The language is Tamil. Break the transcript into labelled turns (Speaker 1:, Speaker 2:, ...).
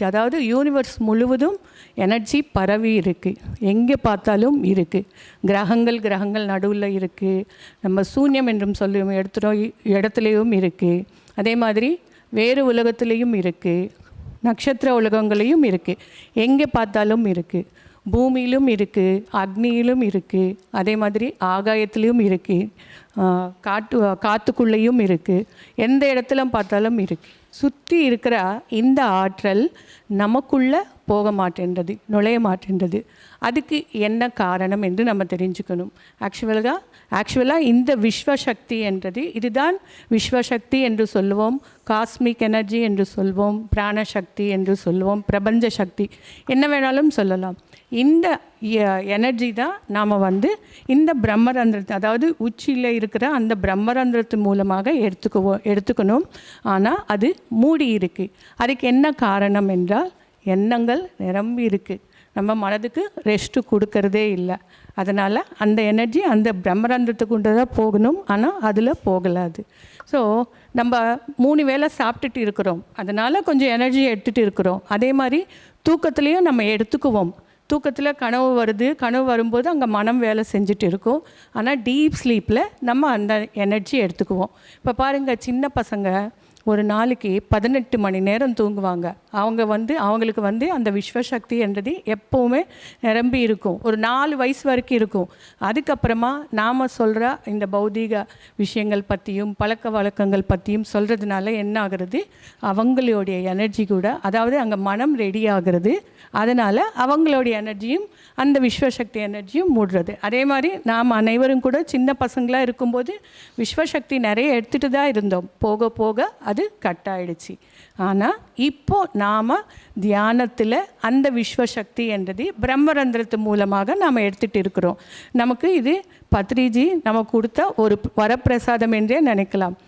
Speaker 1: அதாவது யூனிவர்ஸ் முழுவதும் எனர்ஜி பரவி இருக்குது, எங்கே பார்த்தாலும் இருக்குது. கிரகங்கள் நடுவில் இருக்குது, நம்ம சூன்யம் என்றும் சொல்லும் இடத்துலையும் இருக்குது. அதே மாதிரி வேறு உலகத்துலேயும் இருக்குது, நட்சத்திர உலகங்களையும் இருக்குது, எங்கே பார்த்தாலும் இருக்குது. பூமியிலும் இருக்குது, அக்னியிலும் இருக்குது, அதே மாதிரி ஆகாயத்திலையும் இருக்குது, காற்றுக்குள்ளேயும் இருக்குது, எந்த இடத்துல பார்த்தாலும் இருக்குது. சுற்றி இருக்கிற இந்த ஆற்றல் நமக்குள்ளே போக மாட்டேன்றது, நுழைய மாட்டேன்றது. அதுக்கு என்ன காரணம் என்று நம்ம தெரிஞ்சுக்கணும். ஆக்சுவலாக இந்த விஸ்வசக்தி என்றது, இதுதான் விஸ்வசக்தி என்று சொல்லுவோம், காஸ்மிக் எனர்ஜி என்று சொல்வோம், பிராணசக்தி என்று சொல்லுவோம், பிரபஞ்ச சக்தி, என்ன வேணாலும் சொல்லலாம். இந்த எனர்ஜி தான் நாம் இந்த பிரம்மரந்திரத்தை, அதாவது உச்சியில் இருக்கிற அந்த பிரம்மரந்திரத்து மூலமாக எடுத்துக்கணும். ஆனால் அது மூடி இருக்குது. அதுக்கு என்ன காரணம் என்றால், எண்ணங்கள் நிரம்பி இருக்குது, நம்ம மனதுக்கு ரெஸ்ட்டு கொடுக்கறதே இல்லை. அதனால் அந்த எனர்ஜி அந்த பிரம்மரந்திரத்துக்கு கொண்டு தான் போகணும், ஆனால் அதில் போகலாது. ஸோ நம்ம 3 வேளை சாப்பிட்டுட்டு இருக்கிறோம், அதனால் கொஞ்சம் எனர்ஜி எடுத்துகிட்டு இருக்கிறோம். அதே மாதிரி தூக்கத்துலேயும் நம்ம எடுத்துக்குவோம். தூக்கத்தில் கனவு வருது, கனவு வரும்போது அங்கே மனம் வேலை செஞ்சுட்டு இருக்கும். ஆனால் டீப் ஸ்லீப்பில் நம்ம அந்த எனர்ஜி எடுத்துக்குவோம். இப்போ பாருங்கள், சின்ன பசங்க ஒரு நாளைக்கு 18 மணி நேரம் தூங்குவாங்க. அவங்களுக்கு அந்த விஸ்வசக்தி என்றது எப்போவுமே நிரம்பி இருக்கும். ஒரு 4 வயசு வரைக்கும் இருக்கும். அதுக்கப்புறமா நாம் சொல்கிற இந்த பௌதீக விஷயங்கள் பற்றியும் பழக்க வழக்கங்கள் பற்றியும் சொல்கிறதுனால என்ன ஆகிறது, அவங்களுடைய எனர்ஜி கூட, அதாவது அங்கே மனம் ரெடி ஆகிறது, அதனால் அவங்களுடைய எனர்ஜியும் அந்த விஸ்வசக்தி எனர்ஜியும் மூடுறது. அதே மாதிரி நாம் அனைவரும் கூட சின்ன பசங்களாக இருக்கும்போது விஸ்வசக்தி நிறைய எடுத்துகிட்டு தான் இருந்தோம். போக போக அது கட் ஆயிடுச்சு. ஆனால் இப்போ நாம் தியானத்தில் அந்த விஸ்வசக்தி என்றது பிரம்மரந்திரத்து மூலமாக நாம் எடுத்துகிட்டு இருக்கிறோம். நமக்கு இது பத்ரிஜி நமக்கு கொடுத்த ஒரு வரப்பிரசாதம் என்றே நினைக்கலாம்.